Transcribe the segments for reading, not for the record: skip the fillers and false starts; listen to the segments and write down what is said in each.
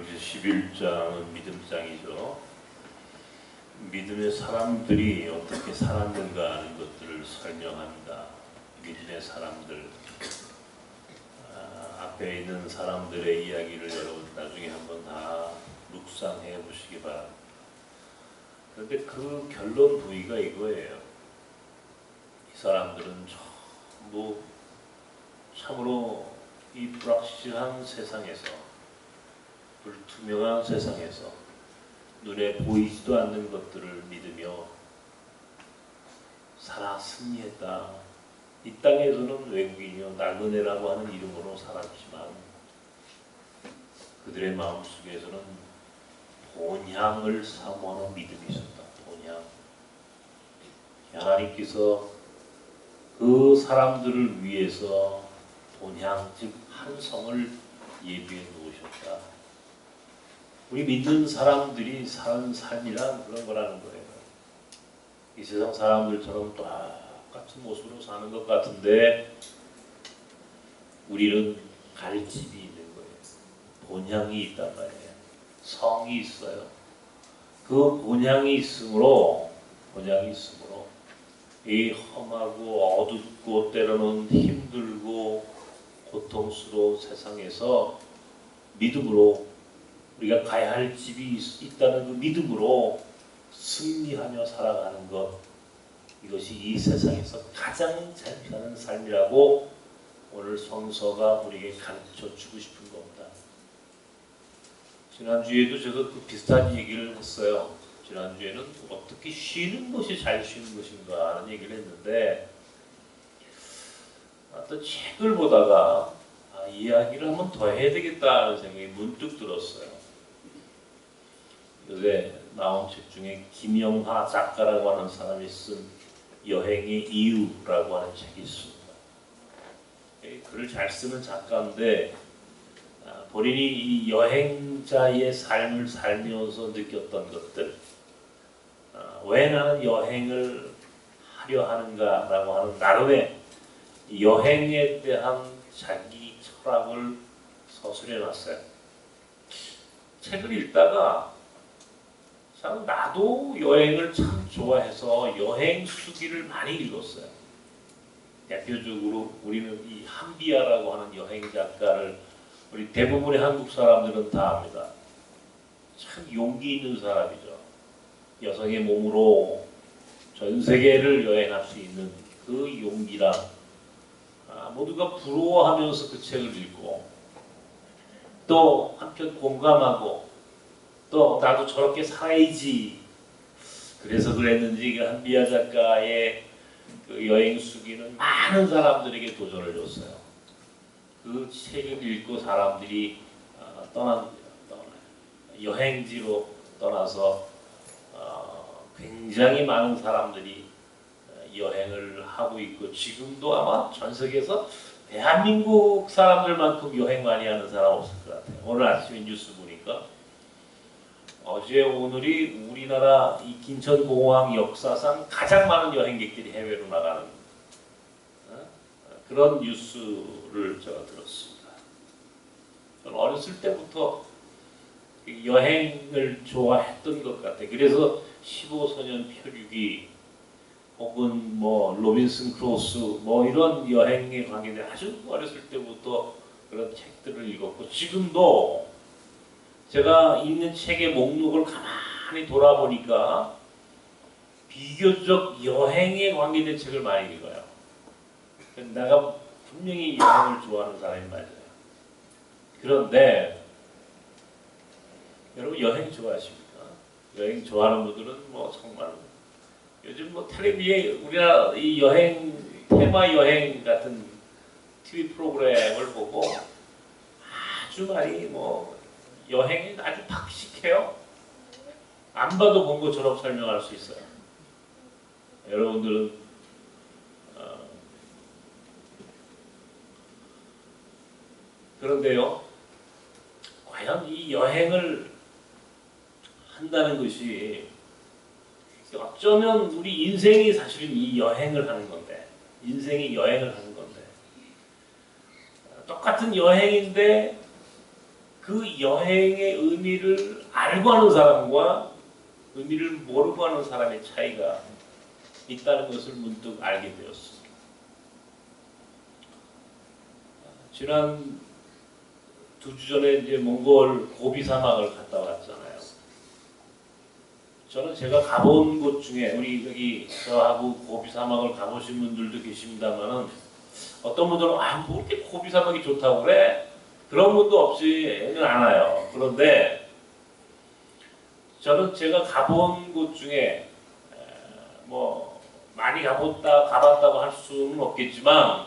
요르기서 11장은 믿음장이죠. 믿음의 사람들이 어떻게 살았는가 하는 것들을 설명합니다. 믿음의 사람들, 앞에 있는 사람들의 이야기를 여러분 나중에 한번 다 묵상해 보시기 바랍니다. 그런데 그 결론 부위가 이거예요. 이 사람들은 전부 참으로 이 불확실한 세상에서, 불투명한 세상에서 눈에 보이지도 않는 것들을 믿으며 살아 승리했다. 이 땅에서는 외국인이요 나그네라고 하는 이름으로 살았지만 그들의 마음속에서는 본향을 사모하는 믿음이 있었다. 본향. 하나님께서 그 사람들을 위해서 본향, 즉 한 성을 예비해 놓으셨다. 우리 믿는 사람들이 사는 삶이란 그런 거라는 거예요. 이 세상 사람들처럼 똑같은 모습으로 사는 것 같은데 우리는 갈 집이 있는 거예요. 본향이 있단 말이에요. 성이 있어요. 그 본향이 있으므로 이 험하고 어둡고 때로는 힘들고 고통스러운 세상에서 믿음으로 우리가 가야 할 집이 있다는 그 믿음으로 승리하며 살아가는 것, 이것이 이 세상에서 가장 잘 사는 삶이라고 오늘 성서가 우리에게 가르쳐주고 싶은 겁니다. 지난주에도 제가 그 비슷한 얘기를 했어요. 지난주에는 어떻게 쉬는 것이 잘 쉬는 것인가 하는 얘기를 했는데 어떤 책을 보다가 이야기를 한번 더 해야 되겠다는 생각이 문득 들었어요. 요새 나온 책 중에 김영하 작가라고 하는 사람이 쓴 여행의 이유라고 하는 책이 있습니다. 글을 잘 쓰는 작가인데 본인이 이 여행자의 삶을 살면서 느꼈던 것들, 왜 나는 여행을 하려 하는가라고 하는 나름의 여행에 대한 자기 철학을 서술해 놨어요. 책을 읽다가 참 나도 여행을 참 좋아해서 여행 수기를 많이 읽었어요. 대표적으로 우리는 이 한비아라고 하는 여행 작가를 우리 대부분의 한국 사람들은 다 압니다. 참 용기 있는 사람이죠. 여성의 몸으로 전 세계를 여행할 수 있는 그 용기랑 모두가 부러워하면서 그 책을 읽고 또 한편 공감하고 또 나도 저렇게 살아야지 그래서 그랬는지 한비아 작가의 그 여행 수기는 많은 사람들에게 도전을 줬어요. 그 책을 읽고 사람들이 여행지로 떠나서 굉장히 많은 사람들이 여행을 하고 있고 지금도 아마 전 세계에서 대한민국 사람들만큼 여행 많이 하는 사람 없을 것 같아요. 오늘 아침에 뉴스 보니까 어제 오늘이 우리나라 이 김천공항 역사상 가장 많은 여행객들이 해외로 나가는 그런 뉴스를 제가 들었습니다. 저는 어렸을 때부터 여행을 좋아했던 것 같아요. 그래서 15소년 표류기 혹은 뭐 로빈슨 크루소 뭐 이런 여행에 관계된 아주 어렸을 때부터 그런 책들을 읽었고 지금도 제가 읽는 책의 목록을 가만히 돌아보니까 비교적 여행에 관계된 책을 많이 읽어요. 내가 분명히 여행을 좋아하는 사람이 맞아요. 그런데 여러분 여행 좋아하십니까? 여행 좋아하는 분들은 뭐 정말 요즘 뭐 텔레비에 우리나라 이 여행 테마 여행 같은 TV 프로그램을 보고 아주 많이 뭐 여행이 아주 박식해요. 안 봐도 본 것처럼 설명할 수 있어요. 여러분들은 그런데요, 과연 이 여행을 한다는 것이 어쩌면 우리 인생이 사실은 이 여행을 하는 건데, 인생이 여행을 하는 건데, 똑같은 여행인데 그 여행의 의미를 알고 하는 사람과 의미를 모르고 하는 사람의 차이가 있다는 것을 문득 알게 되었습니다. 지난 2주 전에 이제 몽골 고비 사막을 갔다 왔잖아요. 저는 제가 가본 곳 중에 우리 여기 저하고 고비 사막을 가보신 분들도 계십니다만은 어떤 분들은 뭐 이렇게 고비 사막이 좋다고 그래? 그런 분도 없지는 않아요. 그런데 저는 제가 가본 곳 중에 뭐 많이 가봤다고 할 수는 없겠지만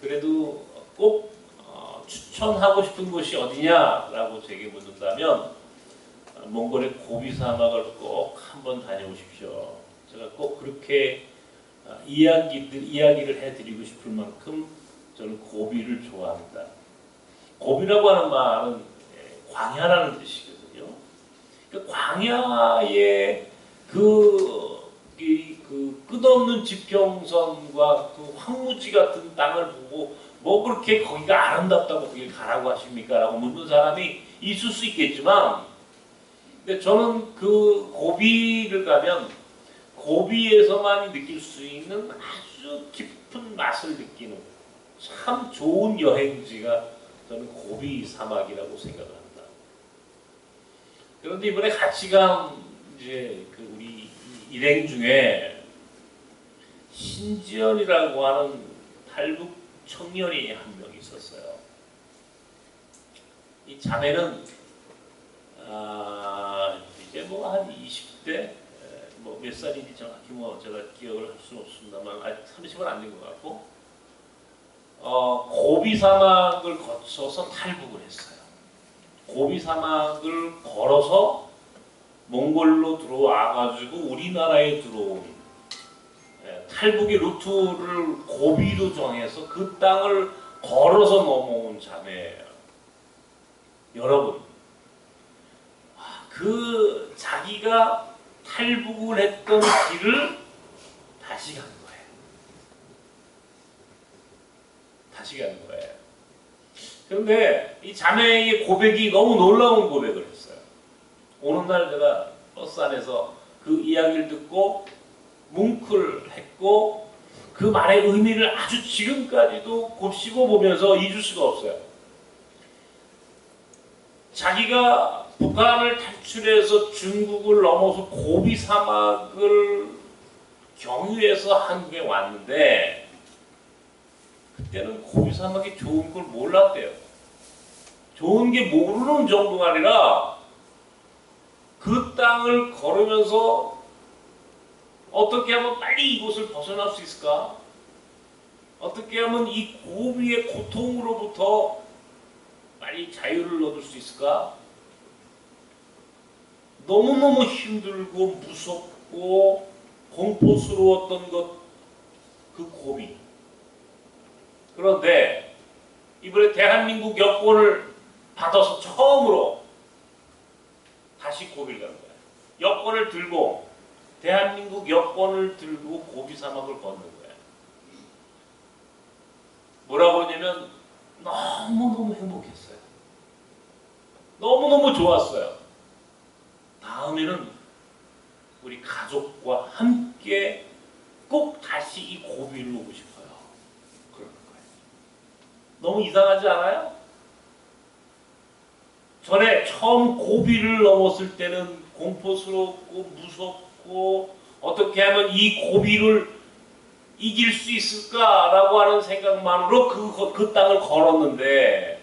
그래도 꼭 추천하고 싶은 곳이 어디냐라고 제게 묻는다면 몽골의 고비 사막을 꼭 한번 다녀오십시오. 제가 꼭 그렇게 이야기를 해드리고 싶을 만큼 저는 고비를 좋아합니다. 고비라고 하는 말은 광야라는 뜻이거든요. 그 광야의 그 끝없는 지평선과 그 황무지 같은 땅을 보고 뭐 그렇게 거기가 아름답다고 거기 가라고 하십니까? 라고 묻는 사람이 있을 수 있겠지만 근데 저는 그 고비를 가면 고비에서만 느낄 수 있는 아주 깊은 맛을 느끼는 참 좋은 여행지가 저는 고비 사막이라고 생각을 합니다. 그런데 이번에 같이 간 이제 그 우리 일행 중에 신지연이라고 하는 탈북 청년이 한 명 있었어요. 이 자매는 이제 뭐 한 20대 뭐 몇 살인지 정확히 뭐 제가 기억을 할 수는 없습니다만 아직 30은 안 된 것 같고 고비 사막을 거쳐서 탈북을 했어요. 고비 사막을 걸어서 몽골로 들어와가지고 우리나라에 들어온 탈북의 루트를 고비로 정해서 그 땅을 걸어서 넘어온 자매예요. 여러분, 그 자기가 탈북을 했던 길을 다시 간 거예요. 다시 간 거예요. 그런데 이 자매의 고백이 너무 놀라운 고백을 했어요. 오는 날 제가 버스 안에서 그 이야기를 듣고 뭉클했고 그 말의 의미를 아주 지금까지도 곱씹어 보면서 잊을 수가 없어요. 자기가 북한을 탈출해서 중국을 넘어서 고비 사막을 경유해서 한국에 왔는데 그때는 고비 사막이 좋은 걸 몰랐대요. 좋은 게 모르는 정도가 아니라 그 땅을 걸으면서 어떻게 하면 빨리 이곳을 벗어날 수 있을까? 어떻게 하면 이 고비의 고통으로부터 빨리 자유를 얻을 수 있을까? 너무너무 힘들고 무섭고 공포스러웠던 것, 그 고비. 그런데 이번에 대한민국 여권을 받아서 처음으로 다시 고비를 가는 거예요. 여권을 들고 대한민국 여권을 들고 고비 사막을 걷는 거예요. 뭐라고 그러냐면 너무너무 행복했어요. 너무너무 좋았어요. 다음에는 우리 가족과 함께 꼭 다시 이 고비를 오고 싶어요. 그러는 거예요. 너무 이상하지 않아요? 전에 처음 고비를 넘었을 때는 공포스럽고 무섭고 어떻게 하면 이 고비를 이길 수 있을까라고 하는 생각만으로 그 땅을 걸었는데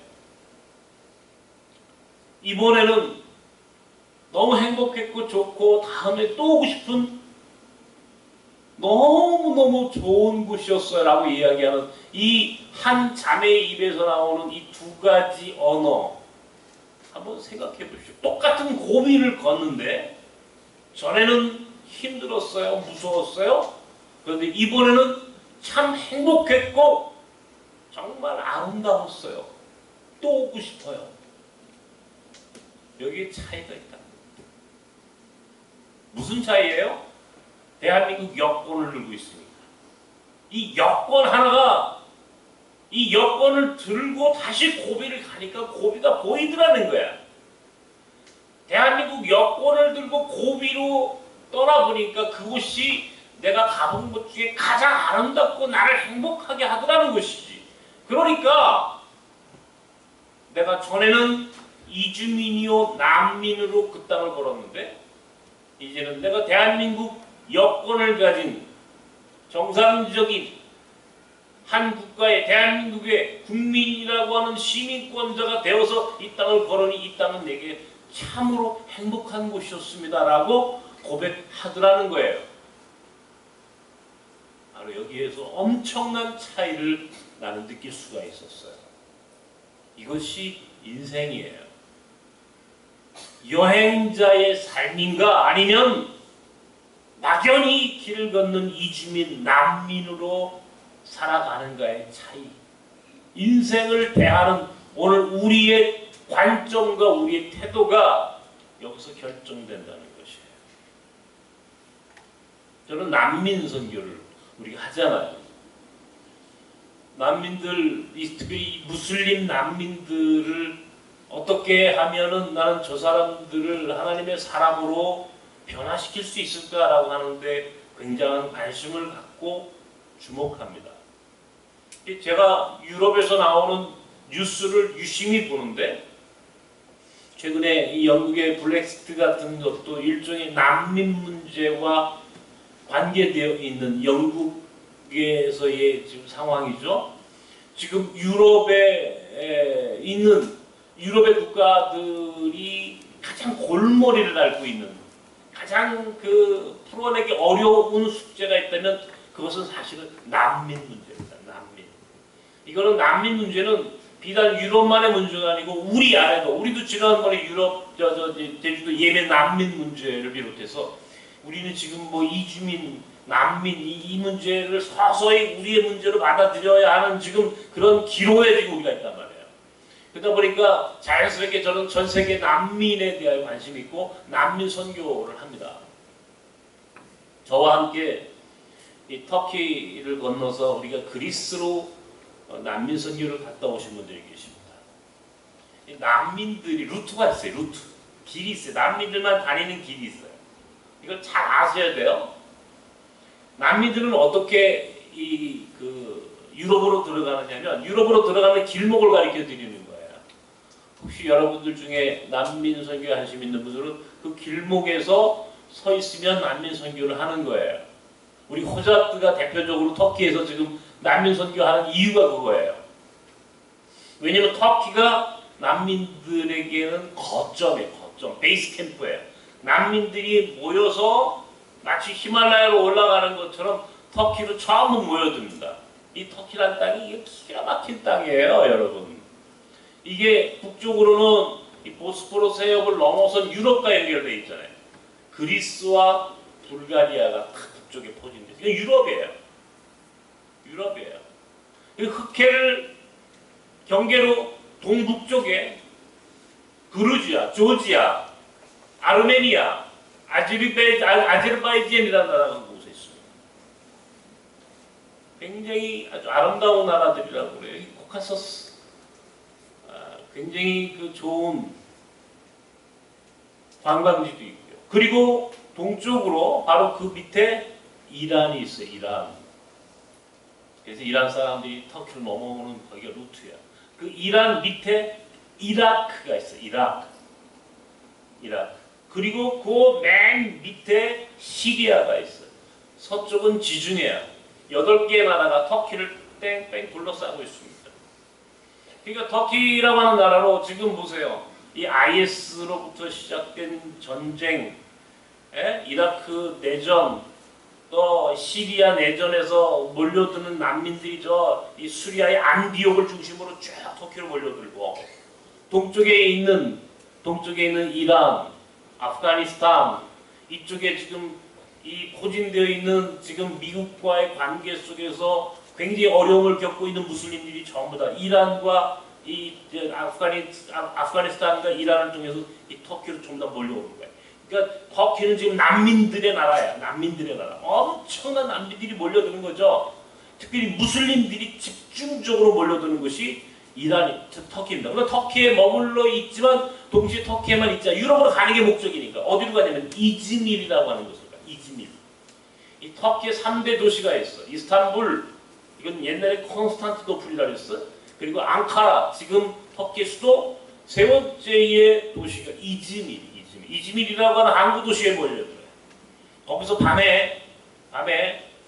이번에는 너무 행복했고 좋고 다음에 또 오고 싶은 너무너무 좋은 곳이었어요 라고 이야기하는 이 한 자매의 입에서 나오는 이 두 가지 언어 한번 생각해 보십시오. 똑같은 고비를 걷는데 전에는 힘들었어요. 무서웠어요. 그런데 이번에는 참 행복했고 정말 아름다웠어요. 또 오고 싶어요. 여기에 차이가 있다. 무슨 차이예요? 대한민국 여권을 들고 있습니다. 이 여권 하나가 이 여권을 들고 다시 고비를 가니까 고비가 보이더라는 거야. 대한민국 여권을 들고 고비로 떠나보니까 그곳이 내가 가본 곳 중에 가장 아름답고 나를 행복하게 하더라는 것이지. 그러니까 내가 전에는 이주민이요 난민으로 그 땅을 걸었는데 이제는 내가 대한민국 여권을 가진 정상적인 한 국가의 대한민국의 국민이라고 하는 시민권자가 되어서 이 땅을 걸으니 이 땅은 내게 참으로 행복한 곳이었습니다라고 고백하더라는 거예요. 바로 여기에서 엄청난 차이를 나는 느낄 수가 있었어요. 이것이 인생이에요. 여행자의 삶인가 아니면 막연히 길을 걷는 이주민, 난민으로 살아가는가의 차이. 인생을 대하는 오늘 우리의 관점과 우리의 태도가 여기서 결정된다는 것이에요. 저는 난민 선교를 우리가 하잖아요. 난민들, 특히 무슬림 난민들을 어떻게 하면은 나는 저 사람들을 하나님의 사람으로 변화시킬 수 있을까라고 하는데 굉장한 관심을 갖고 주목합니다. 제가 유럽에서 나오는 뉴스를 유심히 보는데 최근에 이 영국의 블랙시트 같은 것도 일종의 난민 문제와 관계되어 있는 영국에서의 지금 상황이죠. 지금 유럽에 있는 유럽의 국가들이 가장 골머리를 앓고 있는 가장 풀어내기 어려운 숙제가 있다면 그것은 사실은 난민 문제입니다. 난민. 이거는 난민 문제는 비단 유럽만의 문제가 아니고 우리 안에도 우리도 지난번에 유럽 제주도 예멘 난민 문제를 비롯해서 우리는 지금 뭐 이주민 난민 이 문제를 서서히 우리의 문제로 받아들여야 하는 지금 그런 기로에 지금 우리가 있단 말이에요. 그러다 보니까 자연스럽게 저는 전 세계 난민에 대한 관심이 있고 난민 선교를 합니다. 저와 함께 이 터키를 건너서 우리가 그리스로 난민 선교를 갔다 오신 분들이 계십니다. 이 난민들이 루트가 있어요. 루트. 길이 있어요. 난민들만 다니는 길이 있어요. 이걸 잘 아셔야 돼요. 난민들은 어떻게 유럽으로 들어가느냐면 유럽으로 들어가는 길목을 가르쳐 드리는 거예요. 혹시 여러분들 중에 난민 선교에 관심 있는 분들은 그 길목에서 서 있으면 난민 선교를 하는 거예요. 우리 호자트가 대표적으로 터키에서 지금 난민 선교하는 이유가 그거예요. 왜냐하면 터키가 난민들에게는 거점이에요. 거점, 베이스 캠프예요. 난민들이 모여서 마치 히말라야로 올라가는 것처럼 터키로 처음 모여듭니다. 이 터키란 땅이 이게 기가 막힌 땅이에요, 여러분. 이게 북쪽으로는 이 보스포러스 해협을 넘어선 유럽과 연결되어 있잖아요. 그리스와 불가리아가 다 북쪽에 포진돼요. 이건 유럽이에요. 유럽이에요. 이 흑해를 경계로 동북쪽에 그루지아, 조지아, 아르메니아, 아제르바이잔이라는 나라가 곳에 있습니다. 굉장히 아주 아름다운 나라들이라고 그래요. 코카서스, 굉장히 좋은 관광지도 있고요. 그리고 동쪽으로 바로 그 밑에 이란이 있어요. 이란. 그래서 이란 사람들이 터키를 넘어오는 거기가 루트야. 그 이란 밑에 이라크가 있어요. 이라크. 그리고 그 맨 밑에 시리아가 있어요. 서쪽은 지중해야. 8개의 나라가 터키를 뺑뺑 둘러싸고 있습니다. 그러니까 터키라고 하는 나라로 지금 보세요. 이 IS로부터 시작된 전쟁, 이라크 내전, 또 시리아 내전에서 몰려드는 난민들이 이 수리아의 안디옥을 중심으로 쭉 터키로 몰려들고 동쪽에 있는 이란, 아프가니스탄 이쪽에 지금 이 포진되어 있는 지금 미국과의 관계 속에서 굉장히 어려움을 겪고 있는 무슬림들이 전부 다 이란과 이 아프가니스탄과 이란을 통해서 이 터키로 전부 다 몰려오는 거예요. 그러니까 터키는 지금 난민들의 나라야. 난민들의 나라. 엄청난 난민들이 몰려드는 거죠. 특별히 무슬림들이 집중 집중적으로 몰려드는 것이 이란, 터키입니다. 그러나 터키에 머물러 있지만 동시에 터키에만 있자. 유럽으로 가는 게 목적이니까 어디로 가냐면 이즈밀이라고 하는 곳으로 가. 이즈밀. 이 터키의 3대 도시가 있어. 이스탄불, 이건 옛날에 콘스탄티노플이라고 했어. 그리고 앙카라, 지금 터키 수도 세 번째의 도시가 이즈밀. 이즈밀이라고 하는 항구 도시에 몰려들어요. 거기서 밤에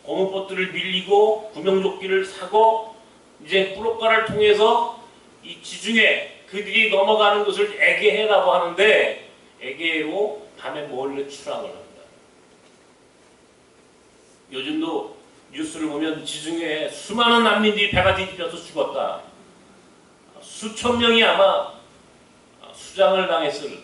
고무보트를 밀리고 구명조끼를 사고 이제 블록가를 통해서 이 지중해 그들이 넘어가는 것을 에게해라고 하는데 에게해로 밤에 몰래 출항을 합니다. 요즘도 뉴스를 보면 지중해에 수많은 난민들이 배가 뒤집혀서 죽었다. 수천 명이 아마 수장을 당했을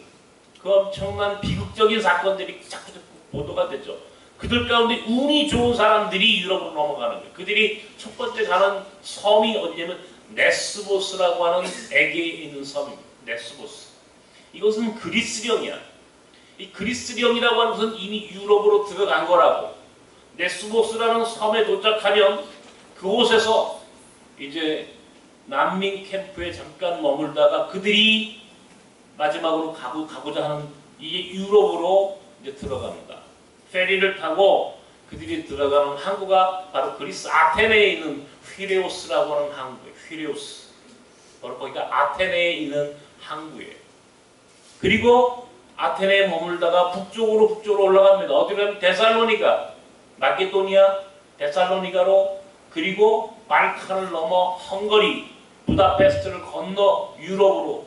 그 엄청난 비극적인 사건들이 자꾸 보도가 됐죠. 그들 가운데 운이 좋은 사람들이 유럽으로 넘어가는 거예요. 그들이 첫 번째 가는 섬이 어디냐면 네스보스라고 하는 에게에 있는 섬입니다. 네스보스. 이것은 그리스령이야. 이 그리스령이라고 하는 것은 이미 유럽으로 들어간 거라고. 네스보스라는 섬에 도착하면 그곳에서 이제 난민 캠프에 잠깐 머물다가 그들이 마지막으로 가고자 하는 이게 유럽으로 이제 들어갑니다. 페리를 타고 그들이 들어가는 항구가 바로 그리스 아테네에 있는 휘레오스라고 하는 항구예요. 휘레오스. 바로 거기가 아테네에 있는 항구예요. 그리고 아테네에 머물다가 북쪽으로 올라갑니다. 어디로 가면 데살로니가, 마케도니아, 데살로니가로, 그리고 발칸을 넘어 헝가리, 부다페스트를 건너 유럽으로,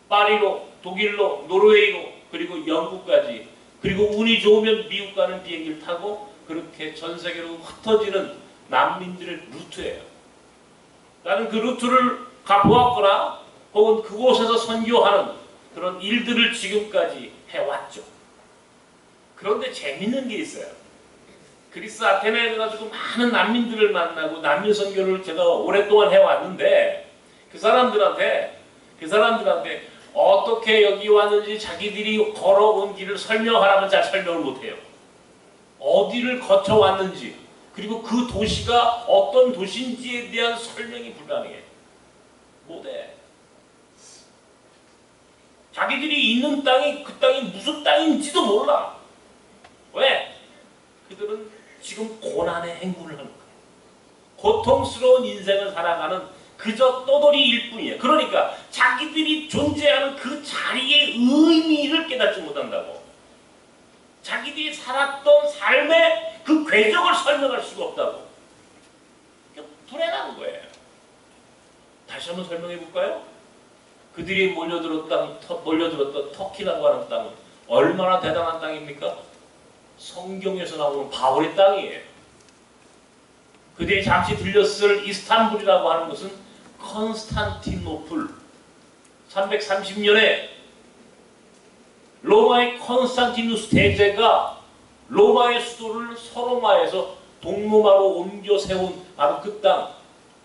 파리로, 독일로, 노르웨이로, 그리고 영국까지, 그리고 운이 좋으면 미국 가는 비행기를 타고 그렇게 전 세계로 흩어지는 난민들의 루트예요. 나는 그 루트를 가보았거나 혹은 그곳에서 선교하는 그런 일들을 지금까지 해왔죠. 그런데 재밌는 게 있어요. 그리스 아테네에 가지고 많은 난민들을 만나고 난민 선교를 제가 오랫동안 해왔는데 그 사람들한테 어떻게 여기 왔는지 자기들이 걸어온 길을 설명하라면 잘 설명을 못해요. 어디를 거쳐왔는지 그리고 그 도시가 어떤 도시인지에 대한 설명이 불가능해. 못해. 자기들이 있는 땅이 그 땅이 무슨 땅인지도 몰라. 왜? 그들은 지금 고난의 행군을 하는 거예요. 고통스러운 인생을 살아가는 그저 떠돌이일 뿐이에요. 그러니까 자기들이 존재하는 그 자리의 의미를 깨닫지 못한다고. 자기들이 살았던 삶의 그 궤적을 설명할 수가 없다고. 불행한 거예요. 다시 한번 설명해 볼까요? 그들이 몰려들었던 터키라고 하는 땅은 얼마나 대단한 땅입니까? 성경에서 나오는 바울의 땅이에요. 그들이 잠시 들렸을 이스탄불이라고 하는 것은 컨스탄티노플. 330년에 로마의 컨스탄티누스 대제가 로마의 수도를 서로마에서 동로마로 옮겨 세운 바로 그 땅,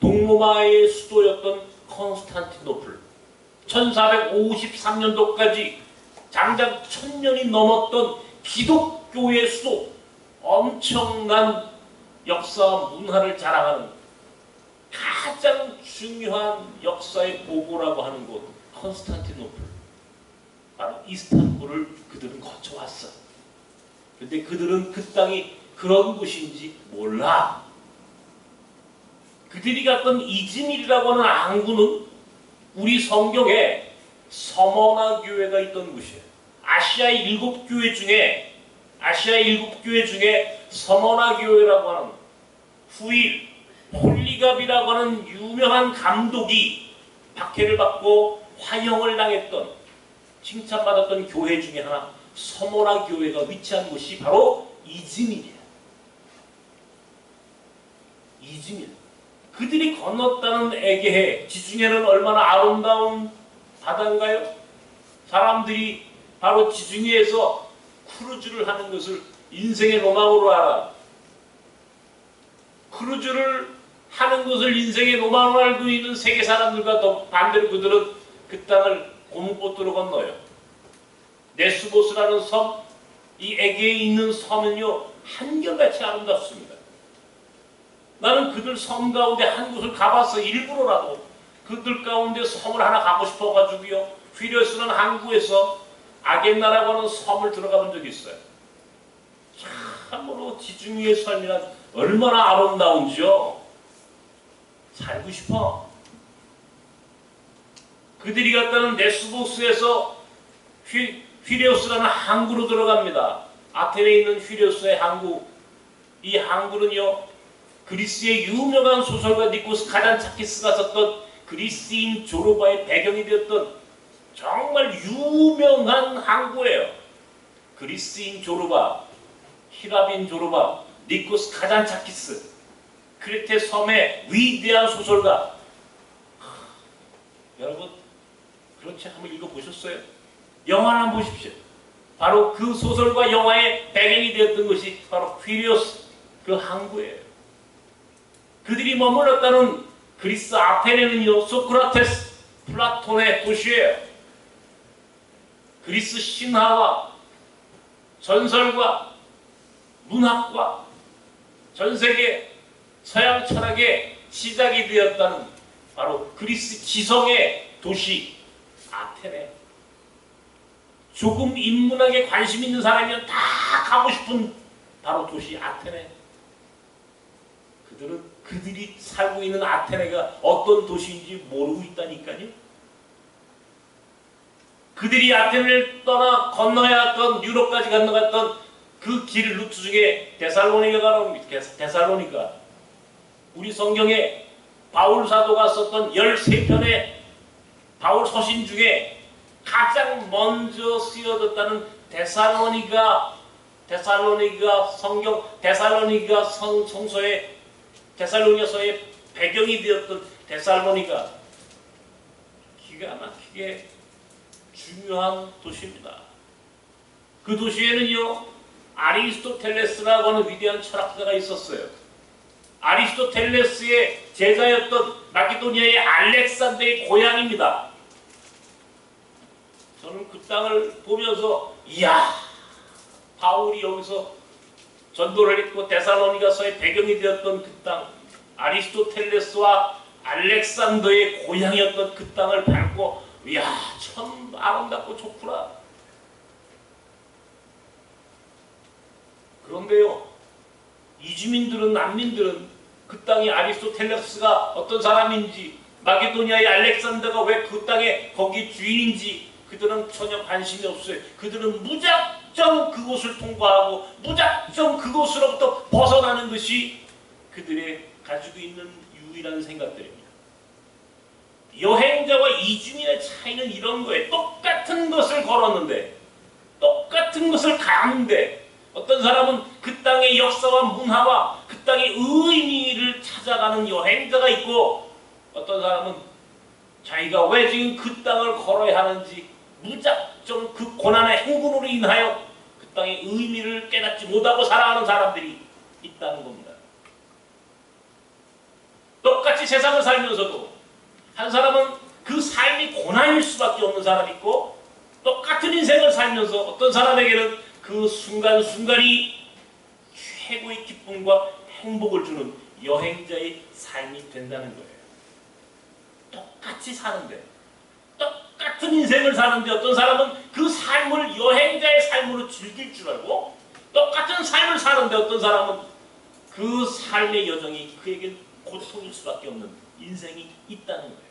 동로마의 수도였던 컨스탄티노플. 1453년도까지 장장 1000년이 넘었던 기독교의 수도, 엄청난 역사와 문화를 자랑하는 가장 중요한 역사의 보고라고 하는 곳, 컨스탄티노플. 바로 이스탄불을 그들은 거쳐왔어. 근데 그들은 그 땅이 그런 곳인지 몰라. 그들이 갔던 이즈밀이라고 하는 항구는 우리 성경에 서머나 교회가 있던 곳이에요. 아시아의 7교회 중에 서머나 교회라고 하는 후일 홀리갑이라고 하는 유명한 감독이 박해를 받고 화형을 당했던 칭찬받았던 교회 중에 하나 서머나 교회가 위치한 곳이 바로 이즈밀이에요. 이즈밀. 그들이 건넜다는 에게해, 지중해는 얼마나 아름다운 바다인가요? 사람들이 바로 지중해에서 크루즈를 하는 것을 인생의 로망으로 알아. 크루즈를 하는 것을 인생의 로망으로 알고 있는 세계 사람들과 또 반대로 그들은 그 땅을 고무보트로 건너요. 네스보스라는 섬, 이 에게에 있는 섬은요 한결같이 아름답습니다. 나는 그들 섬 가운데 한 곳을 가봤어. 일부러라도. 그들 가운데 섬을 하나 가고 싶어가지고요. 휘레오스라는 항구에서 아겐나라고 하는 섬을 들어가 본 적이 있어요. 참으로 지중해의 삶이란 얼마나 아름다운지요. 살고 싶어. 그들이 갔다는 레스보스에서 휘레오스라는 항구로 들어갑니다. 아테네에 있는 휘레오스의 항구. 이 항구는요, 그리스의 유명한 소설가 니코스 카잔차키스가 썼던 그리스인 조르바의 배경이 되었던 정말 유명한 항구예요. 그리스인 조르바, 히랍인 조르바, 니코스 카잔차키스, 크레테 섬의 위대한 소설가. 여러분, 그런 책 한번 읽어보셨어요? 영화를 한번 보십시오. 바로 그 소설과 영화의 배경이 되었던 것이 바로 휘레오스 그 항구예요. 그들이 머물렀다는 그리스 아테네는요, 소크라테스, 플라톤의 도시예요. 그리스 신화와 전설과 문학과 전 세계 서양 철학의 시작이 되었다는 바로 그리스 지성의 도시 아테네. 조금 인문학에 관심 있는 사람이면 다 가고 싶은 바로 도시 아테네. 그들이 살고 있는 아테네가 어떤 도시인지 모르고 있다니까요. 그들이 아테네를 떠나 건너야 했던 유럽까지 건너갔던 그 길 루트 중에 데살로니가가 나옵니다. 데살로니가. 우리 성경에 바울 사도가 썼던 13편의 바울 서신 중에 가장 먼저 쓰여졌다는 데살로니가 성경, 데살로니가 성서의 데살로니가서의 배경이 되었던 데살로니가 기가 막히게 중요한 도시입니다. 그 도시에는요, 아리스토텔레스라고 하는 위대한 철학자가 있었어요. 아리스토텔레스의 제자였던 마케도니아의 알렉산더의 고향입니다. 저는 그 땅을 보면서 이야, 바울이 여기서 전도를 했고 데살로니가서의 배경이 되었던 그 땅, 아리스토텔레스와 알렉산더의 고향이었던 그 땅을 밟고 이야, 참 아름답고 좋구나. 그런데요, 이주민들은, 난민들은 그 땅이 아리스토텔레스가 어떤 사람인지, 마게도니아의 알렉산더가 왜 그 땅에 거기 주인인지 그들은 전혀 관심이 없어요. 그들은 무작정 그곳을 통과하고 무작정 그곳으로부터 벗어나는 것이 그들의 가지고 있는 유일한 생각들입니다. 여행자와 이주민의 차이는 이런 거예요. 똑같은 것을 걸었는데, 똑같은 것을 가는데, 어떤 사람은 그 땅의 역사와 문화와 그 땅의 의미를 찾아가는 여행자가 있고, 어떤 사람은 자기가 왜 지금 그 땅을 걸어야 하는지 무작정 그 고난의 행군으로 인하여 그 땅의 의미를 깨닫지 못하고 살아가는 사람들이 있다는 겁니다. 똑같이 세상을 살면서도 한 사람은 그 삶이 고난일 수밖에 없는 사람이 있고, 똑같은 인생을 살면서 어떤 사람에게는 그 순간순간이 최고의 기쁨과 행복을 주는 여행자의 삶이 된다는 거예요. 똑같이 사는데, 똑같은 인생을 사는데 어떤 사람은 그 삶을 여행자의 삶으로 즐길 줄 알고, 똑같은 삶을 사는데 어떤 사람은 그 삶의 여정이 그에겐 고통일 수밖에 없는 인생이 있다는 거예요.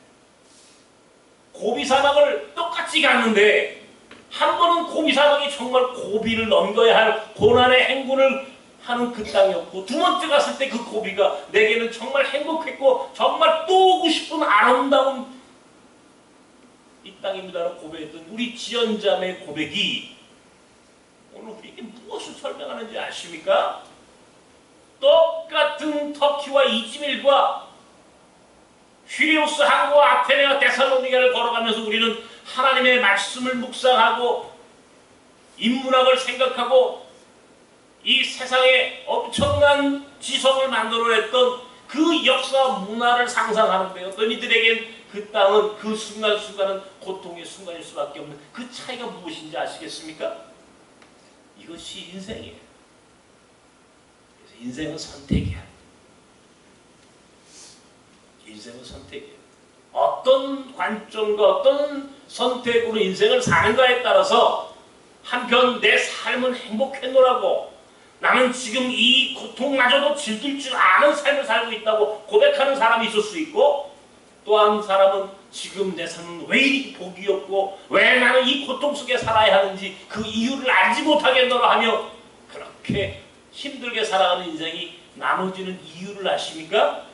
고비사막을 똑같이 갔는데 한 번은 고비사막이 정말 고비를 넘겨야 할 고난의 행군을 하는 그 땅이었고, 두 번째 갔을 때 그 고비가 내게는 정말 행복했고 정말 또 오고 싶은 아름다운 이 땅입니다라고 고백했던 우리 지연자매의 고백이 오늘 우리에게 무엇을 설명하는지 아십니까? 똑같은 터키와 이즈밀과 휘레오스 항구와 아테네와 데살로니가를 걸어가면서 우리는 하나님의 말씀을 묵상하고 인문학을 생각하고 이 세상에 엄청난 지성을 만들어냈던 그 역사와 문화를 상상하는데, 어떤 이들에겐 그 땅은 그 순간순간은 고통의 순간일 수밖에 없는 그 차이가 무엇인지 아시겠습니까? 이것이 인생이에요. 그래서 인생은 선택이야. 인생은 선택이에요. 어떤 관점과 어떤 선택으로 인생을 사는가에 따라서 한편 내 삶은 행복했노라고, 나는 지금 이 고통마저도 즐길 줄 아는 삶을 살고 있다고 고백하는 사람이 있을 수 있고, 또 한 사람은 지금 내 삶은 왜 이렇게 복이 없고 왜 나는 이 고통 속에 살아야 하는지 그 이유를 알지 못하겠노라 하며 그렇게 힘들게 살아가는 인생이 나눠지는 이유를 아십니까?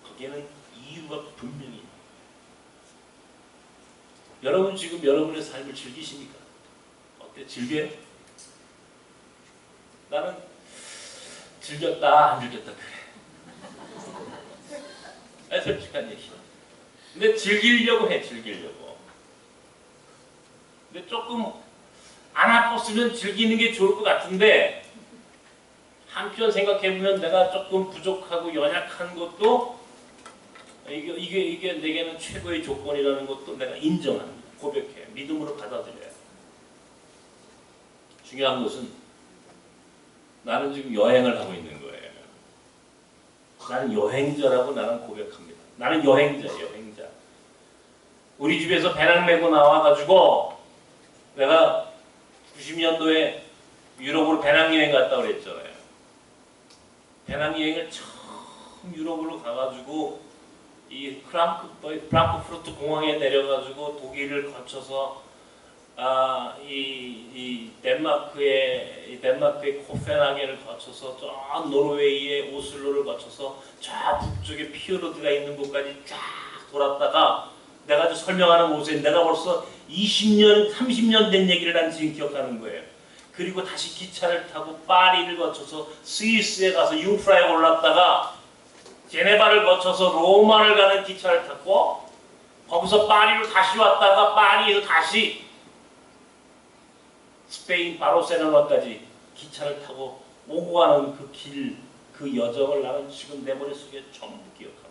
거기에는 이유가 분명히 있습니다. 여러분 지금 여러분의 삶을 즐기십니까? 어때? 즐겨요? 나는 즐겼다 안 즐겼다 그래. 솔직한 얘기야. 근데 즐기려고 해. 즐기려고. 근데 조금 안 아팠으면 즐기는 게 좋을 것 같은데, 한편 생각해보면 내가 조금 부족하고 연약한 것도 이게 내게는 최고의 조건이라는 것도 내가 인정합니다. 고백해. 믿음으로 받아들여요. 중요한 것은 나는 지금 여행을 하고 있는 거예요. 나는 여행자라고 나는 고백합니다. 나는 여행자예요. 여행자. 우리 집에서 배낭 메고 나와가지고 내가 90년도에 유럽으로 배낭여행 갔다 그랬잖아요. 배낭여행을 처음 유럽으로 가가지고 이 프랑크푸르트 공항에 내려가지고 독일을 거쳐서 덴마크의 코펜하겐을 거쳐서 저 노르웨이의 오슬로를 거쳐서 저 북쪽에 피요르드가 있는 곳까지 쫙 돌았다가 내가 저 설명하는 곳에 내가 벌써 20년, 30년 된 얘기를 난 지금 기억하는 거예요. 그리고 다시 기차를 타고 파리를 거쳐서 스위스에 가서 융프라에 올랐다가 제네바를 거쳐서 로마를 가는 기차를 탔고, 거기서 파리로 다시 왔다가 파리에서 다시 스페인 바르셀로나까지 기차를 타고 오고 가는 그 길, 그 여정을 나는 지금 내 머릿속에 전부 기억합니다.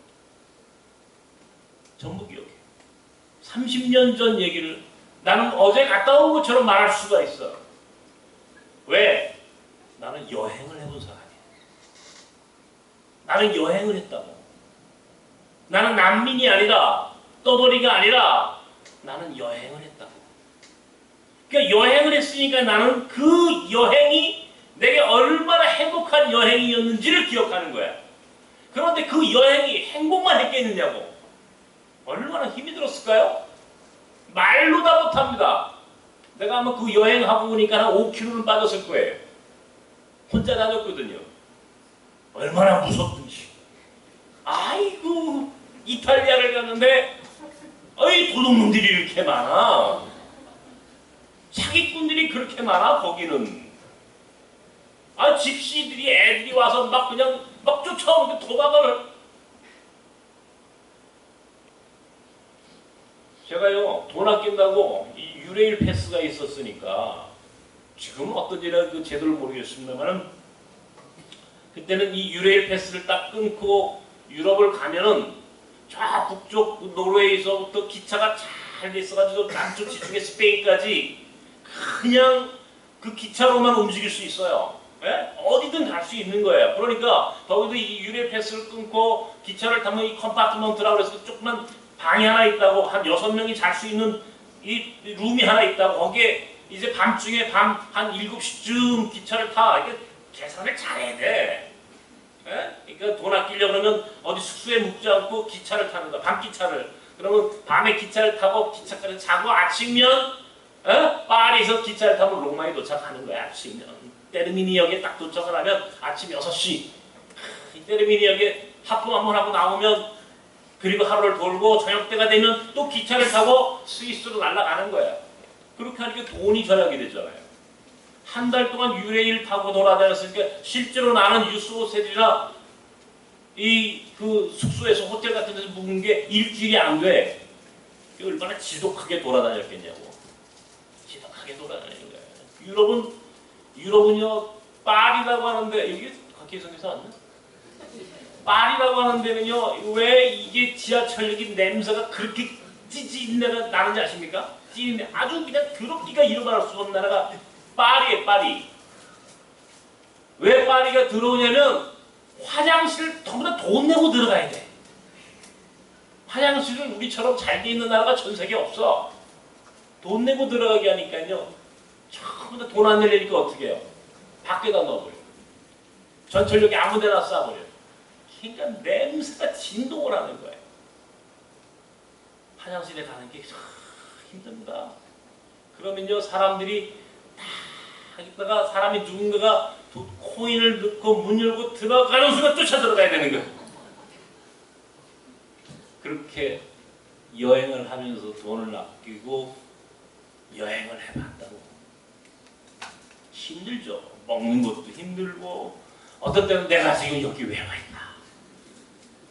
전부 기억해요. 30년 전 얘기를 나는 어제 갔다 온 것처럼 말할 수가 있어. 왜? 나는 여행을 해본 사람이야. 나는 여행을 했다고. 나는 난민이 아니라 떠돌이가 아니라 나는 여행을 했다고. 그러니까 여행을 했으니까 나는 그 여행이 내게 얼마나 행복한 여행이었는지를 기억하는 거야. 그런데 그 여행이 행복만 했겠느냐고. 얼마나 힘이 들었을까요? 말로 다 못합니다. 내가 아마 그 여행하고 오니까 한 5kg는 빠졌을 거예요. 혼자 다녔거든요. 얼마나 무섭든지. 아이고, 이탈리아를 갔는데 어이 도둑놈들이 이렇게 많아. 사기꾼들이 그렇게 많아. 거기는 집시들이 애들이 와서 막 그냥 막 쫓아오는데 도망을. 제가요 돈 아낀다고 이 유레일 패스가 있었으니까, 지금은 어떤지는 그 제도를 모르겠습니다만 그때는 이 유레일 패스를 딱 끊고 유럽을 가면은 저 북쪽 노르웨이에서부터 기차가 잘 있어가지고 남쪽 지중해 스페인까지 그냥 그 기차로만 움직일 수 있어요. 예? 어디든 갈 수 있는 거예요. 그러니까 거기도 이 유레일 패스를 끊고 기차를 타면 이 컴파트먼트라고 해서 조그만 방이 하나 있다고, 한 6명이 잘 수 있는 이 룸이 하나 있다고, 거기에 이제 밤중에 밤 한 7시쯤 기차를 타. 이게 계산을 잘해야 돼. 예? 그러니까 돈 아끼려고 그러면 어디 숙소에 묵지 않고 기차를 타는 거야. 밤기차를. 그러면 밤에 기차를 타고 기차까지 자고 아침이면 파리에서 기차를 타면 로마에 도착하는 거야. 아침이면. 테르미니역에 딱 도착을 하면 아침 6시. 이 테르미니역에 하품 한번 하고 나오면, 그리고 하루를 돌고 저녁 때가 되면 또 기차를 타고 스위스로 날아가는 거야. 그렇게 하니까 돈이 절약이 되잖아요. 한 달 동안 유레일 타고 돌아다녔으니까 실제로 나는 유스호텔이나 그 숙소에서 호텔 같은 데서 묵은 게 일주일이 안 돼. 얼마나 지독하게 돌아다녔겠냐고. 지독하게 돌아다니는 거야. 유럽은요 파리라고 하는데, 여기 각계성에서 왔나? 파리라고 하는 데는요, 왜 이게 지하철역이 냄새가 그렇게 찌찌 내가 나는지 아십니까? 찌는데 아주 그냥 더럽기가 이루 말할 수 없는 나라가 파리에 파리. 왜 파리가 들어오냐면 화장실 전부 다 돈 내고 들어가야 돼. 화장실을 우리처럼 잘 돼 있는 나라가 전 세계에 없어. 돈 내고 들어가게 하니까요. 처음부터 돈 안 내려니까 어떻게 해요? 밖에다 넣어버려. 전철역에 아무 데나 쏴버려. 그러니까 냄새가 진동을 하는 거예요. 화장실에 가는 게 힘듭니다. 그러면요, 사람들이 다 하다가 사람이 누군가가 코인을 넣고 문 열고 들어가는 순간 쫓아 들어가야 되는 거예요. 그렇게 여행을 하면서 돈을 아끼고 여행을 해봤다고. 힘들죠. 먹는 것도 힘들고, 어떤 때는 내가 지금 여기 왜 와 있나.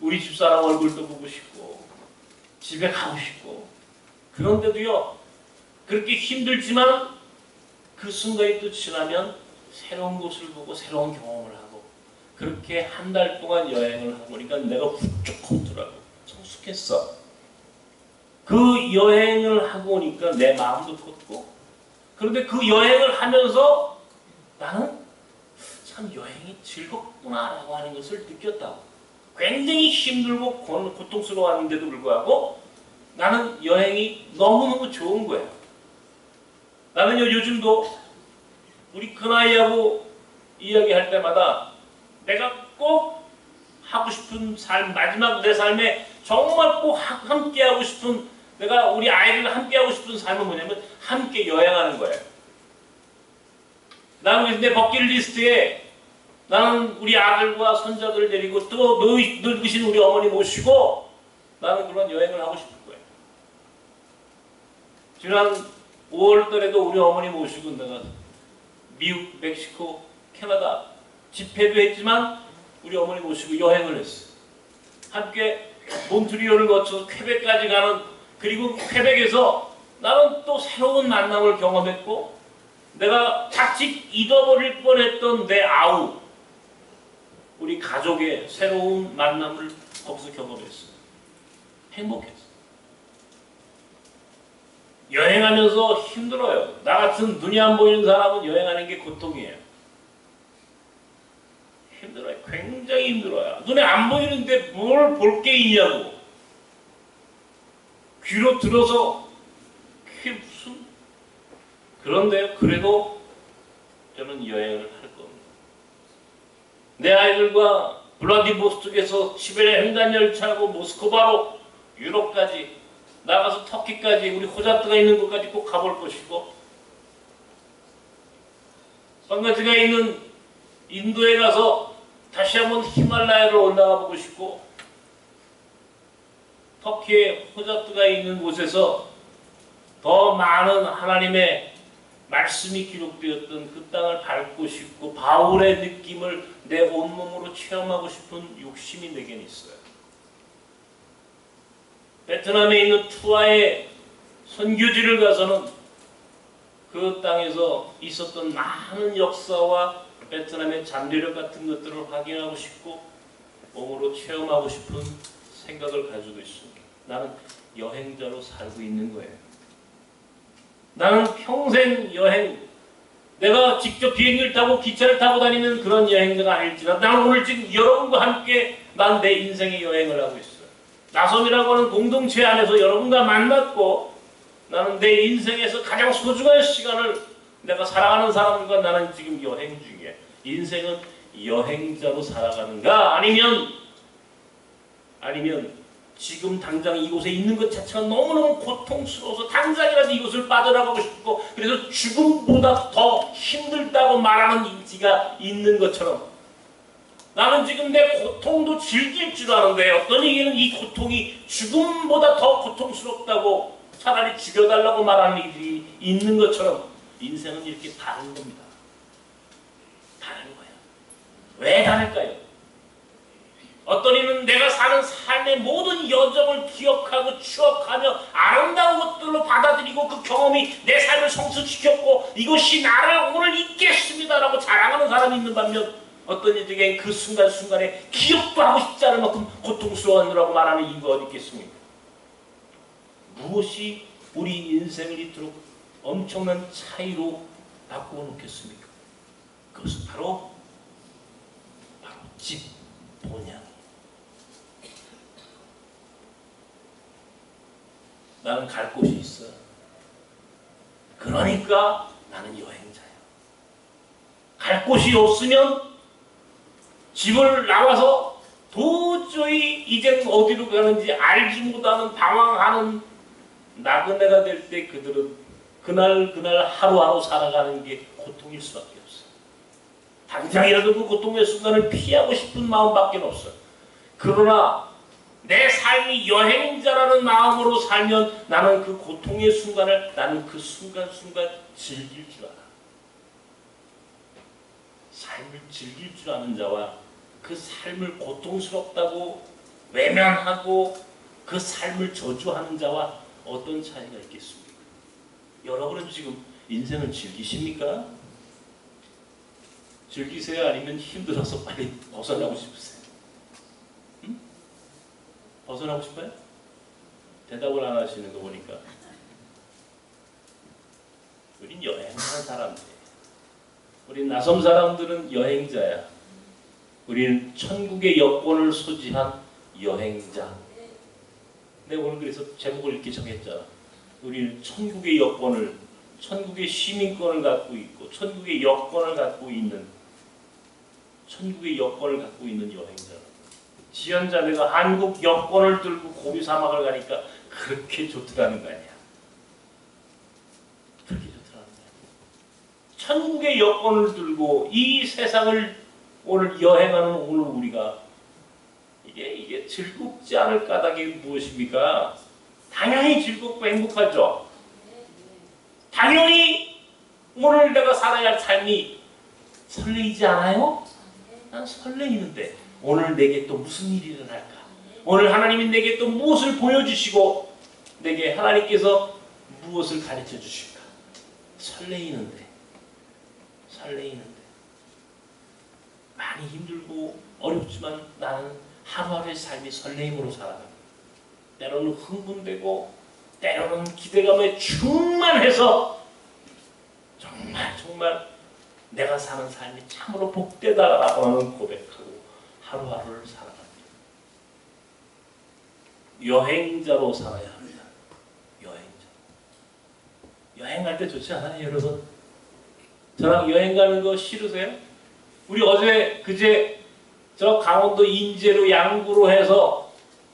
우리 집사람 얼굴도 보고 싶고, 집에 가고 싶고. 그런데도요, 그렇게 힘들지만 그 순간이 또 지나면 새로운 곳을 보고 새로운 경험을 하고, 그렇게 한 달 동안 여행을 하고 보니까 내가 훌쩍 컸더라고. 성숙했어. 그 여행을 하고 오니까 내 마음도 컸고, 그런데 그 여행을 하면서 나는 참 여행이 즐겁구나라고 하는 것을 느꼈다고. 굉장히 힘들고 고통스러웠는데도 불구하고 나는 여행이 너무너무 좋은 거예요. 나는요, 요즘도 우리 큰아이하고 이야기할 때마다 내가 꼭 하고 싶은 삶, 마지막 내 삶에 정말 꼭 함께하고 싶은, 내가 우리 아이들과 함께하고 싶은 삶은 뭐냐면 함께 여행하는 거예요. 나는 내 버킷리스트에 나는 우리 아들과 손자들을 데리고 또 늙으신 우리 어머니 모시고 나는 그런 여행을 하고 싶은 거예요. 지난 5월달에도 우리 어머니 모시고 내가 미국, 멕시코, 캐나다 집회도 했지만 우리 어머니 모시고 여행을 했어요. 함께 몬트리올을 거쳐서 퀘벡까지 가는, 그리고 퀘벡에서 나는 또 새로운 만남을 경험했고, 내가 자칫 잊어버릴 뻔했던 내 아우, 우리 가족의 새로운 만남을 거기서 경험했어요. 행복했어요. 여행하면서 힘들어요. 나 같은 눈이 안 보이는 사람은 여행하는 게 고통이에요. 힘들어요. 굉장히 힘들어요. 눈에 안 보이는데 뭘 볼 게 있냐고. 귀로 들어서 그게 무슨. 그런데 그래도 저는 여행을 할 겁니다. 내 아이들과 블라디보스톡에서 시베리아 횡단열차하고 모스크바로 유럽까지 나가서 터키까지 우리 호자트가 있는 곳까지 꼭 가볼 것이고, 방가트가 있는 인도에 가서 다시 한번 히말라야를 올라가 보고 싶고, 터키의 호자트가 있는 곳에서 더 많은 하나님의 말씀이 기록되었던 그 땅을 밟고 싶고, 바울의 느낌을 내 온몸으로 체험하고 싶은 욕심이 내겐 있어요. 베트남에 있는 투아의 선교지를 가서는 그 땅에서 있었던 많은 역사와 베트남의 잠재력 같은 것들을 확인하고 싶고 몸으로 체험하고 싶은 생각을 가지고 있습니다. 나는 여행자로 살고 있는 거예요. 나는 평생 여행, 내가 직접 비행기를 타고 기차를 타고 다니는 그런 여행자가 아닐지라도 나는 오늘 지금 여러분과 함께 난 내 인생의 여행을 하고 있어요. 나섬이라고 하는 공동체 안에서 여러분과 만났고, 나는 내 인생에서 가장 소중한 시간을 내가 사랑하는 사람과 나는 지금 여행 중이에요. 인생은 여행자로 살아가는가, 아니면 지금 당장 이곳에 있는 것 자체가 너무너무 고통스러워서 당장이라도 이곳을 빠져나가고 싶고, 그래서 죽음보다 더 힘들다고 말하는 인지가 있는 것처럼, 나는 지금 내 고통도 즐길 줄 아는데 어떤 얘기는 이 고통이 죽음보다 더 고통스럽다고 차라리 죽여달라고 말하는 일이 있는 것처럼 인생은 이렇게 다른 겁니다. 다른 거예요. 왜 다를까요? 어떤 이는 내가 사는 삶의 모든 여정을 기억하고 추억하며 아름다운 것들로 받아들이고 그 경험이 내 삶을 성숙시켰고 이것이 나를 오늘 잊겠습니다라고 자랑하는 사람이 있는 반면, 어떤 이들에게 그 순간순간에 기억도 하고 싶지 않은 만큼 고통스러워하느라고 말하는 이유가 어디 있겠습니까? 무엇이 우리 인생을 이토록 엄청난 차이로 바꾸어 놓겠습니까? 그것은 바로 집 본향. 나는 갈 곳이 있어. 그러니까 나는 여행자야. 갈 곳이 없으면 집을 나가서 도저히 이젠 어디로 가는지 알지 못하는 방황하는 나그네가 될 때 그들은 그날 하루하루 살아가는 게 고통일 수밖에 없어. 당장이라도 그 고통의 순간을 피하고 싶은 마음밖에 없어. 그러나 내 삶이 여행자라는 마음으로 살면 나는 그 고통의 순간을 나는 그 순간순간 즐길 줄 알아. 삶을 즐길 줄 아는 자와 그 삶을 고통스럽다고 외면하고 그 삶을 저주하는 자와 어떤 차이가 있겠습니까? 여러분은 지금 인생을 즐기십니까? 즐기세요? 아니면 힘들어서 빨리 벗어나고 싶으세요? 응? 벗어나고 싶어요? 대답을 안 하시는 거 보니까 우린 여행하는 사람들이에요. 우린 낯선 사람들은 여행자야. 우리는 천국의 여권을 소지한 여행자. 내가 오늘 그래서 제목을 이렇게 정했잖아. 우리는 천국의 여권을, 천국의 시민권을 갖고 있고 천국의 여권을 갖고 있는 여행자. 지연자매가 한국 여권을 들고 고비 사막을 가니까 그렇게 좋더라는 거 아니야. 그렇게 좋더라는 거 아니야. 천국의 여권을 들고 이 세상을 오늘 여행하는 오늘 우리가 이게 즐겁지 않을 까닭이 무엇입니까? 당연히 즐겁고 행복하죠. 당연히 오늘 내가 살아야 할 삶이 설레이지 않아요? 난 설레이는데 오늘 내게 또 무슨 일이 일어날까? 오늘 하나님이 내게 또 무엇을 보여주시고 내게 하나님께서 무엇을 가르쳐 주실까? 설레이는데 많이 힘들고 어렵지만 나는 하루하루의 삶이 설레임으로 살아갑니다. 때로는 흥분되고 때로는 기대감에 충만해서 정말 내가 사는 삶이 참으로 복되다라고 하는 고백하고 하루하루를 살아갑니다. 여행자로 살아야 합니다. 여행할 때 좋지 않아요, 여러분? 저랑 여행 가는 거 싫으세요? 우리 그제 저 강원도 인제로 양구로 해서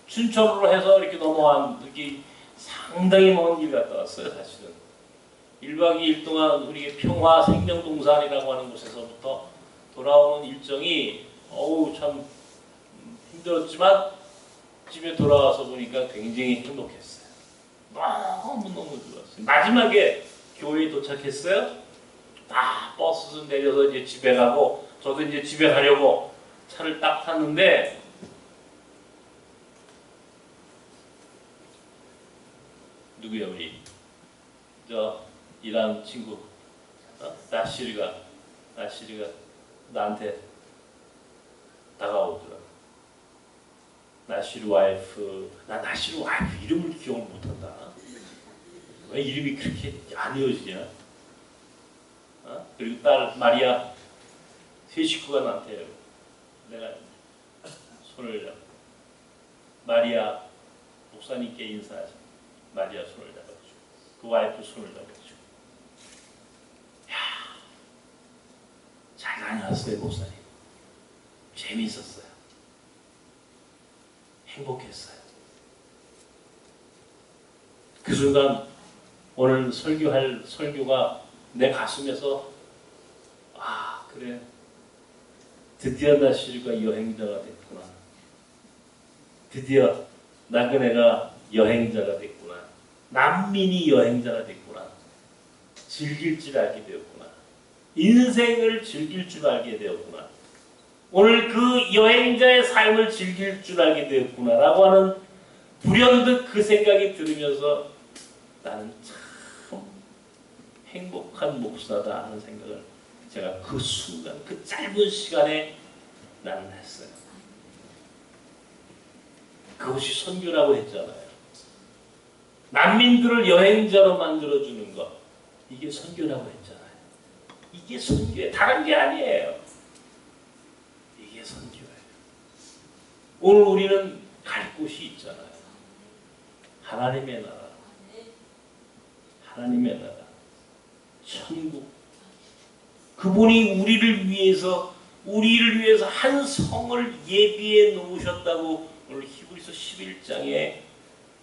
춘천으로 해서 이렇게 넘어간 이렇게 상당히 먼 길 갔다 왔어요, 사실은. 1박 2일 동안 우리 평화 생명동산이라고 하는 곳에서부터 돌아오는 일정이 참 힘들었지만 집에 돌아와서 보니까 굉장히 행복했어요. 너무 좋았어요. 마지막에 교회에 도착했어요. 다 버스 내려서 이제 집에 가고 저도 이제 집에 가려고 차를 딱 탔는데 누구야 우리 저 일하는 친구 나시리가 나한테 다가오더라. 나시리 와이프 이름을 기억을 못한다. 왜 이름이 그렇게 안 이어지냐? 그리고 딸 마리아 세 식구가 나한테 내가 손을 잡고 마리아 목사님께 인사하자. 마리아 손을 잡아주고 그 와이프 손을 잡아주고 잘 다녀왔어요 목사님. 재미있었어요. 행복했어요. 그 순간 오늘 설교할 설교가 내 가슴에서 그래 드디어 나시리가 여행자가 됐구나. 드디어 나그네가 여행자가 됐구나. 난민이 여행자가 됐구나. 즐길 줄 알게 되었구나. 인생을 즐길 줄 알게 되었구나. 오늘 그 여행자의 삶을 즐길 줄 알게 되었구나 라고 하는 불현듯 그 생각이 들으면서 나는 참 행복한 목사다 하는 생각을 제가 그 순간 그 짧은 시간에 나는 했어요. 그것이 선교라고 했잖아요. 난민들을 여행자로 만들어주는 것, 이게 선교라고 했잖아요. 이게 선교예요. 다른 게 아니에요. 이게 선교예요. 오늘 우리는 갈 곳이 있잖아요. 하나님의 나라, 하나님의 나라, 천국. 그분이 우리를 위해서 한 성을 예비해 놓으셨다고 오늘 히브리서 11장에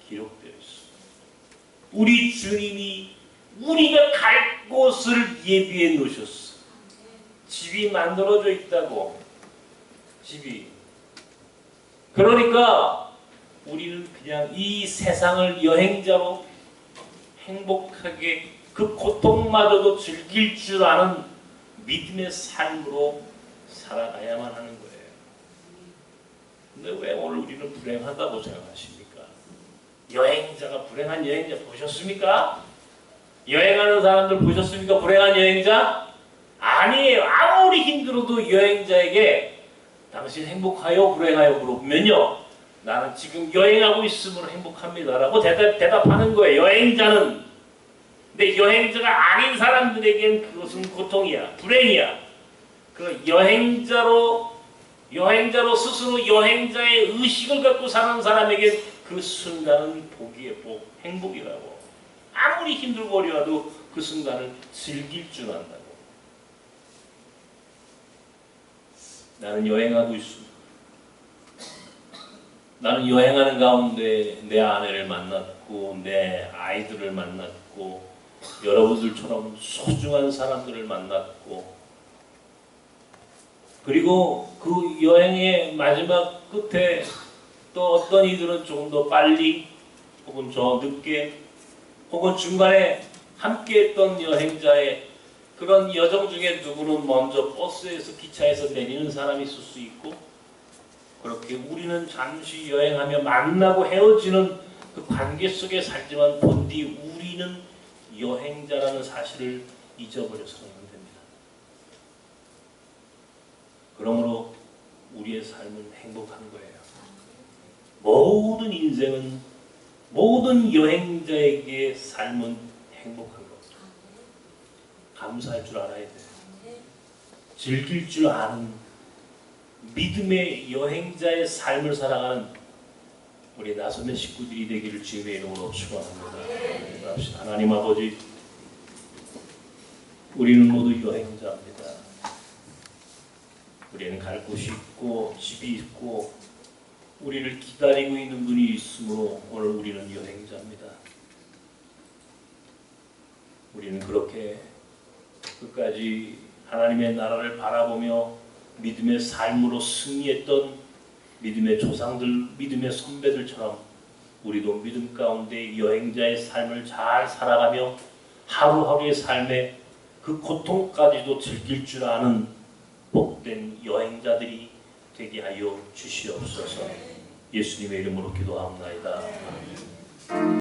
기록되어 있습니다. 우리 주님이 우리가 갈 곳을 예비해 놓으셨어. 집이 만들어져 있다고. 집이. 그러니까 우리는 그냥 이 세상을 여행자로 행복하게 그 고통마저도 즐길 줄 아는 믿음의 삶으로 살아가야만 하는 거예요. 근데 왜 오늘 우리는 불행하다고 생각하십니까? 여행자가 불행한 여행자 보셨습니까? 여행하는 사람들 보셨습니까? 불행한 여행자? 아니에요. 아무리 힘들어도 여행자에게 당신 행복하요? 불행하요? 물어보면요. 나는 지금 여행하고 있으므로 행복합니다라고 대답하는 거예요. 여행자는. 근데 여행자가 아닌 사람들에겐 그것은 고통이야. 불행이야. 그 여행자로 스스로 여행자의 의식을 갖고 사는 사람에게 그 순간은 복이에요. 복, 행복이라고. 아무리 힘들고 어려워도 그 순간을 즐길 줄 안다고. 나는 여행하고 있습니다. 나는 여행하는 가운데 내 아내를 만났고 내 아이들을 만났고 여러분들처럼 소중한 사람들을 만났고 그리고 그 여행의 마지막 끝에 또 어떤 이들은 조금 더 빨리 혹은 더 늦게 혹은 중간에 함께했던 여행자의 그런 여정 중에 누구는 먼저 버스에서 기차에서 내리는 사람이 있을 수 있고 그렇게 우리는 잠시 여행하며 만나고 헤어지는 그 관계 속에 살지만 본디 우리는 여행자라는 사실을 잊어버려서는 안 됩니다. 그러므로 우리의 삶은 행복한 거예요. 모든 인생은 모든 여행자에게 삶은 행복한 겁니다. 감사할 줄 알아야 돼요. 즐길 줄 아는 믿음의 여행자의 삶을 살아가는 우리 나섬의 식구들이 되기를 주님의 이름으로 축원합니다. 하나님 아버지, 우리는 모두 여행자입니다. 우리는 갈 곳이 있고 집이 있고 우리를 기다리고 있는 분이 있으므로 오늘 우리는 여행자입니다. 우리는 그렇게 끝까지 하나님의 나라를 바라보며 믿음의 삶으로 승리했던 믿음의 조상들, 믿음의 선배들처럼 우리도 믿음 가운데 여행자의 삶을 잘 살아가며 하루하루의 삶에 그 고통까지도 즐길 줄 아는 복된 여행자들이 되게 하여 주시옵소서. 예수님의 이름으로 기도하옵나이다.